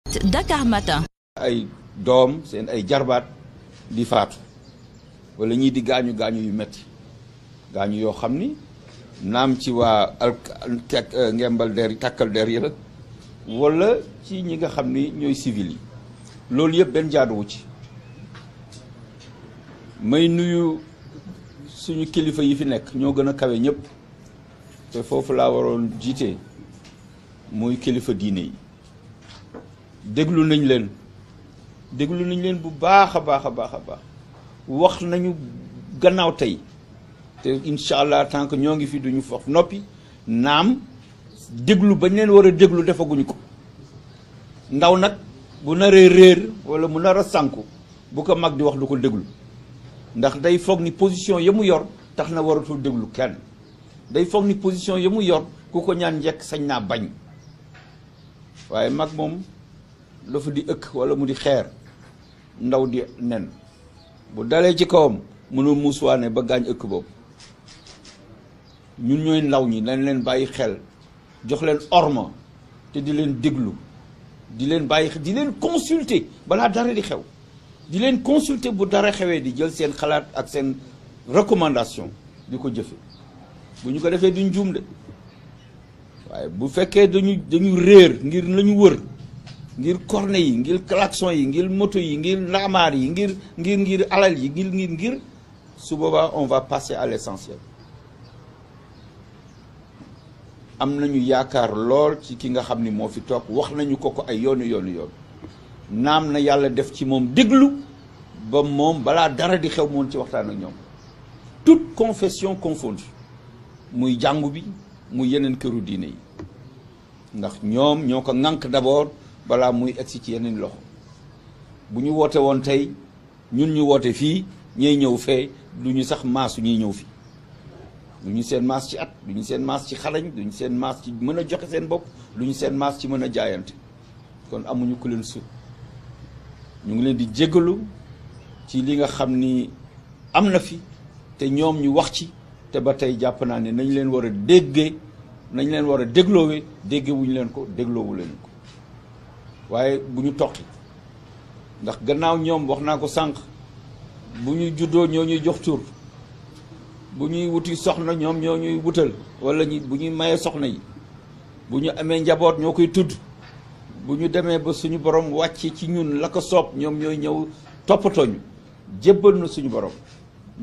Dakar Matin. ay doom seen ay jarbaat di faatu wala ñii di gaañu gaañu yu metti gaañu yoo xam ni naam ci waa ngembal der yi tàkkal der yi la wala ci ñi nga xam ni ñooy civil yi loolu yëpp benn jaaduwu ci. may nuyu suñu kilifa yi fi nekk ñoo gën a kawe ñëpp te foofu laa waroon jiite muy kilifa diine yi déglu nañ leen bu baax a baax a baax a baax wax nañu gannaaw tey te incha allah tant que ñoo ngi fi duñu fof noppi naam déglu bañ leen war a déglu defaguñu ko ndaw nag bu naree réer wala mu nar a sànku bu ko mag di wax du ko déglu ndax day foog ni position ya mu yor tax na waratul déglu kenn day foog ni position ya mu yor ku ko ñaan njëkk sañ naa bañ waaye mag moom dafa di ëkk wala mu di xeer ndaw di nen bu dalee ci kawam mënul muusuwaane ba gaañ ëkk boobu ñun ñooy ndaw ñi nañ leen bàyyi xel jox leen orma te di leen déglu di leen bàyyi di leen consulter balaa dara di xew di leen consulter bu dara xewee di jël seen xalaat ak seen recommandation di ko jëfe bu ñu ko defee duñ juum de waaye bu fekkee dañu réer ngir lañu wër ngir corne yi ngir klaxon yi ngir moto yi ngir ndaamaar yi ngir alal yi ngir su boobaa on va passer à l'essentiel. am nañu yaakaar lool ci ki nga xam ni moo fi toog wax nañu ko ay yoonu naam na yàlla def ci moom déglu ba moom balaa dara di xew moon ci waxtaan ak ñoom toute confession confondue muy jàngu bi muy yeneen këru diine yi ndax ñoom ñoo ko ŋànk d'abord balaa muy egsi ci yeneen loxo bu ñu woote woon tey ñun ñu woote fii ñuy ñëw fee du ñu sax maasu ñuy ñëw fii du ñu seen maas ci at du ñu seen maas ci xalañ du ñu seen maas ci mën a joxe seen bopp du ñu seen maas ci mën a jaayante kon amuñu ku leen sut ñu ngi leen di jéggalu ci li nga xam ni am na fi te ñoom ñu wax ci te ba tey jàpp naa ne nañ leen war a déggee nañ leen war a dégloowe dégge wuñu leen ko dégloowu leen ko waaye bu ñu toqi ndax gannaaw ñoom wax naa ko sànq bu ñu juddoo ñoo ñuy jox tur bu ñuy wuti soxna ñoom ñoo ñuy wutal wala bu ñuy mayee soxna yi bu ñu amee njaboot ñoo koy tudd bu ñu demee ba suñu borom wàcce ci ñun la ko soob ñoom ñooy ñëw toppatoo ñu jébbal na suñu borom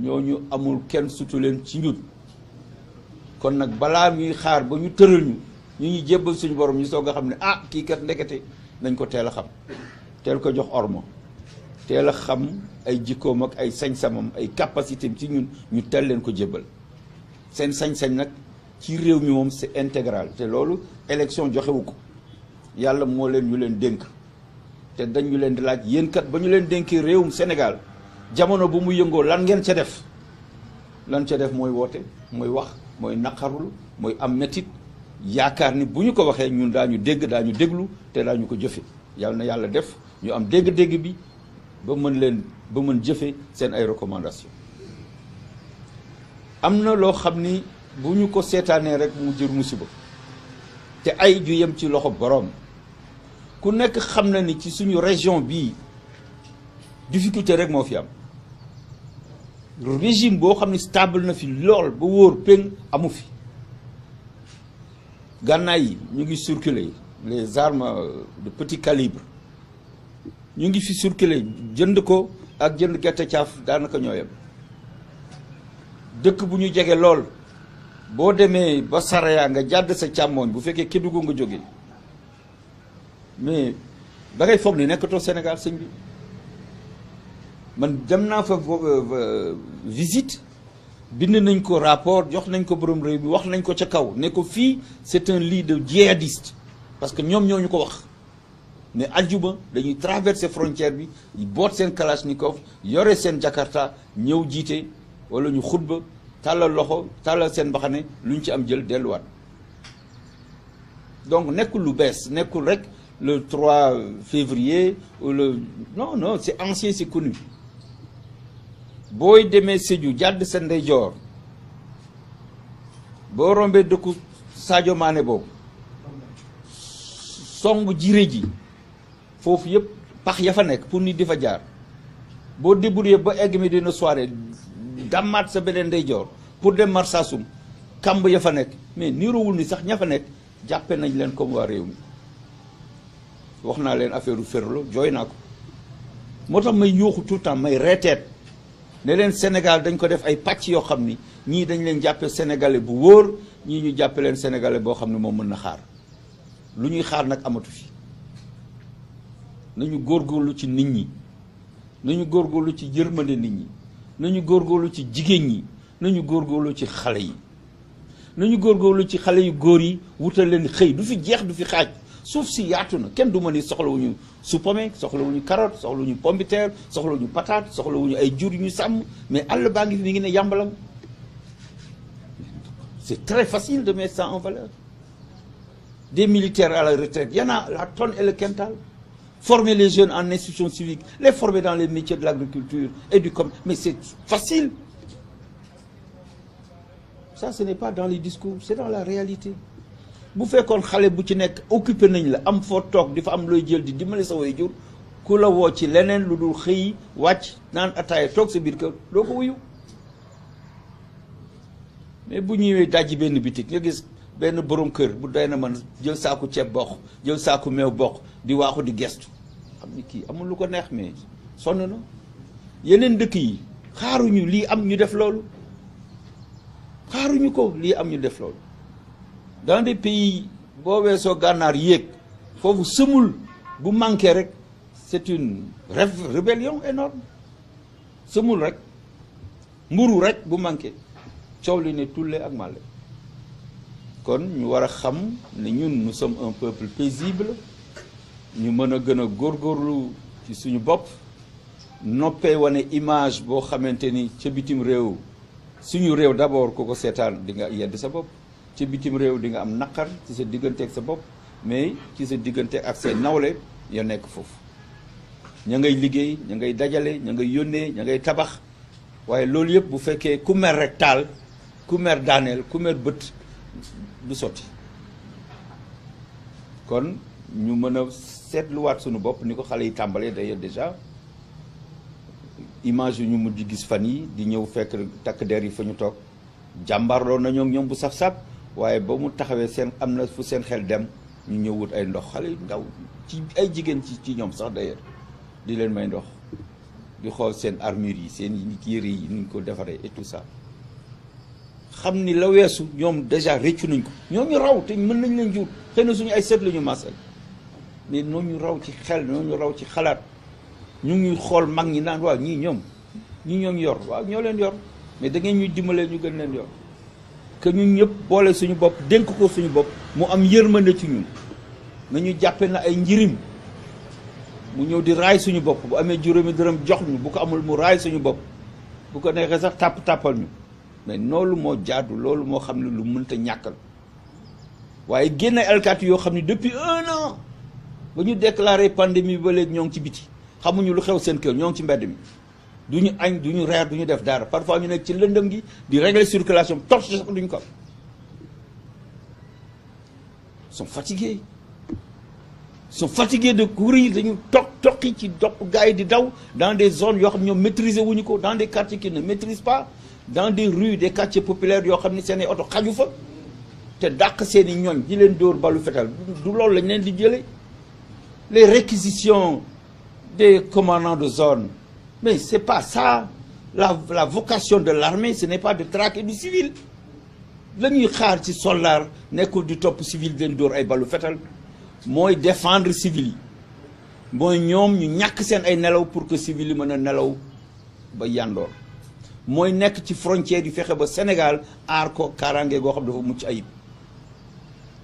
ñooñu amul kenn sutu leen ci ñun kon nag balaa ñuy xaar ba ñu tëral ñu ñu jébbal suñu borom ñu soog a xam ne ah kii kat ndekete nañ ko teel a xam teel ko jox ormo teel a xam ay jikkoom ak ay sañ-samam ay capacité ci ñun ñu teel leen ko jébbal seen sañ-sañ nag ci réew mi moom c'est intégral te loolu élection joxewu ko yàlla moo leen ñu leen dénk te dañ ñu leen di laaj yéen kat ba ñu leen dénkee réewum Sénégal jamono bu mu yëngoo lan ngeen ca def lan ca def mooy woote mooy wax mooy naqarul mooy am métit yaakaar ni bu ñu ko waxee ñun daañu dégg daañu déglu te daañu ko jëfe yàlla na yàlla def ñu am dégg-dégg bi ba mën jëfe seen ay recommandation am na loo xam ni bu ñu ko seetaanee rek mu jër musiba te ay ju yem ci loxo boroom ku nekk xam na ni ci suñu région bii difficulté rek moo fi am régime boo xam ni stable na fi lool ba wóor péng amu fi gànnaay yi ñu ngi circuler les armes de petit calibre ñu ngi fi circuler jënd ko ak jënd gerte caaf daanaka ñoo yem dëkk bu ñu jege lool boo demee ba Saraya nga jàdd sa càmmooñ bu fekkee Kédougou nga jóge mais da ngay foog ni nekkatoo Sénégal sëñ bi man dem naa fa visite bind nañ ko rapport jox nañ ko borom réew bi wax nañ ko ca kaw ne ko fii c'est un lit de djihadiste parce que ñoom ñoo ñu ko wax ne aljuma dañuy traverser frontière bi boot seen kalachnikov yore seen jakarta ñëw jiite wala ñu xutba tàllal loxo tàllal seen mbaxane lu ñu ci am jël delluwaat donc nekkul lu bees nekkul rek le 3 février ou le non c'est ancien, c'est connu. booy demee Sédhiou jàdd sa ndeyjoor boo rombee dëkku Sadio Mané boobu song jiré ji foofu yëpp pax ya fa nekk pour nit di fa jaar boo débrouillé ba egg mi dina soirée dàmmaat sa beneen ndeyjoor pour dem Marsassoum kamb ya fa nekk mais niroowul ni sax ña fa nekk jàppe nañ leen comme waa réew mi wax naa leen affaire u Ferlo jooy naa ko moo tax may yuuxu tout le temps may reeteet ne leen Sénégal dañ ko def ay pàcc yoo xam ni ñii dañ leen jàppe sénégalais bu wóor ñii ñu jàppe leen sénégalais boo xam ne moom mën na xaar lu ñuy xaar nag amatu fi nañu góorgóorlu ci nit ñi nañu góorgóorlu ci yërmande nit ñi nañu góorgóorlu ci jigéen ñi nañu góorgóorlu ci xale yi nañu góorgóorlu ci xale yu góor yi wutal leen xëy du fi jeex du fi xaaj suuf si yaatu na kenn du ma ni soxlawuñu supame soxlawuñu carotte soxlawuñu pomme de terre soxlawuñu patate soxlawuñu ay jur yu ñu sàmm mais àll baa ngi fi mi ngi ne yàmbalam c'est très facile de mettre ça en valeur des militaires à la retraite il y en a la tonne et le quintal former les jeunes en institutions civiques les former dans les métiers de l'agriculture et du commerce mais c'est facile ça ce n'est pas dans les discours c'est dans la réalité bu fekkoon xale bu ci nekk occupé nañ la am foo toog di fa am looy jël di dimbali sa waajur ku la woo ci leneen lu dul xëy wàcc naan ataaya toog sa biir kër doo ko wuyu mais bu ñëwee dajji benn bitik nga gis benn borom kër bu doy na man jël saaku ceeb bokk jël saaku meew bokk di waaxu di gestu xam ni kii amul lu ko neex mais sonn na yeneen dëkk yi xaaruñu lii am ñu def loolu xaaruñu ko lii am ñu def loolu dans des pays boo weesoo gànnaar yéeg foofu sëmul bu manqué rek c'est une rébellion énorme sëmul rek mburu rek bu manqué coow li ne tulle ak màlle kon ñu war a xam ne ñun nous sommes un peuple paisible ñu mën a gën a góorgóorlu ci suñu bopp noppee wane image boo xamante ni ca bitim réew suñu réew d'abord ku ko seetaan di nga yedd sa bopp ci bitim réew di nga am naqar ci sa diggante ak sa bopp mais ci sa diggante ak say nawle ya nekk foofu ña ngay liggéey ña ngay dajale ña ngay yónnee ña ngay tabax waaye loolu yëpp bu fekkee ku mer rek taal ku mer daaneel ku mer bët du sotti kon ñu mën a seetluwaat suñu bopp ni ko xale yi tàmbalee d'ailleurs déjà image yu ñu mujj gis fan yi di ñëw fekk takk der yi fa ñu toog jàmbaarloo na ñoom bu saf-saf waaye ba mu taxawee seen am na fu seen xel dem ñu ñëw wut ay ndox xale yu ndaw ci ay jigéen ci ñoom sax d'ailleurs di leen may ndox di xool seen armure yi seen yére yi ni ñu ko defaree et tout ça xam ni la weesu ñoom déjà réccu nañ ko ñoo ñu raw te mën nañ leen jur xëy na suñu ay sët la ñu masal mais noo ñu raw ci xel noo ñu raw ci xalaat ñu ngi xool mag ñi naan waaw ñii ñoom yor waaw ñoo leen yor mais da ngeen ñuy dimbalee ñu gën leen yor que ñun ñëpp boole suñu bopp dénk ko suñu bopp mu am yërmande ci ñun nañu jàppe na ay njirim mu ñëw di raay suñu bopp bu amee juróomi dërëm jox ñu bu ko amul mu raay suñu bopp bu ko neexee sax tàppal ñu mais loolu moo jaadu loolu moo xam ne lu mënta ñàkkal waaye génn ay alkaati yoo xam ne depuis 1 an ba ñu déclaré pandémie ba léegi ñoo ngi ci biti xamuñu lu xew seen kër ñoo ngi ci mbedd mi du ñu añ du ñu reer du ñu def dara parfois ñu nekk ci lëndëm gi di régler circulation torche sax duñu ko am sont fatigués de courir dañu toqi ci dopp gars yi di daw dans des zones yoo xam ne ñoom maîtriser wuñu ko dans des quartiers qu'ils ne maîtrisent pas dans des rues des quartiers populaires yoo xam ne seen i oto xaju fa te dàq seen i ñooñ di leen dóor balu fetal du loolu lañ leen di jëlee les réquisitions des commandants de zone mais c'est pas ça la vocation de l'armée ce n'est pas de traquer du civil la ñuy xaar ci soldat nekkul di topp civil di leen dóor ay balu fetal mooy défendre civil yi mooy ñoom ñu ñàkk seen ay nelaw pour que civil yi mën a nelaw ba yandoor mooy nekk ci frontière yi fexe ba Sénégal aar ko kaaraange goo xam dafa mucc ayib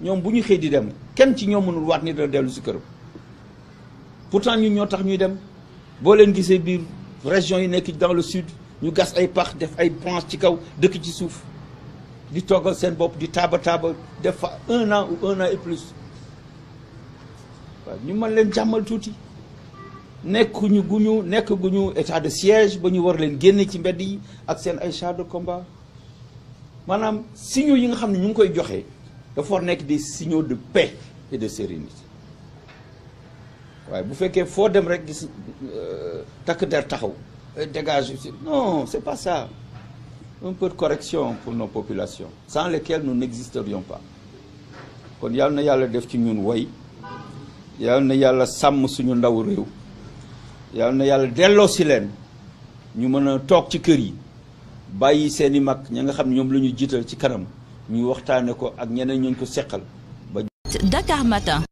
ñoom bu ñu xëy di dem kenn ci ñoom mënul waat ni dana dellu si këram pourtant ñun ñoo tax ñuy dem boo leen gisee biir région yi nekk dans le sud ñu gas ay pax def ay branches ci kaw dëkk ci suuf di toggal seen bopp di taaba def fa 1 an ou 1 an et plus waaw ñu mën leen jàmmal tuuti nekk guñu état de siège ba ñu war leen génne ci mbedd yi ak seen ay chars de combat maanaam signaux yi nga xam ne ñu ngi koy joxe dafa war nekk des signaux de paix et de sérénité waaye bu fekkee foo dem rek gis takk der taxaw dégage, non, c'est pas ça. Un peu de correction pour nos populations sans lesquelles nous n'existerions pas. kon yal na yàlla def ci ñun woy yal na yàlla sàmm suñu ndaw réew yal na yàlla delloo si leen ñu mën a toog ci kër yi bàyyi seeni mag ña nga xam ne ñoom la ñu jiital ci kanam ñu waxtaane ko ak ñeneen ñu ko seqal ba. Dakar Matin.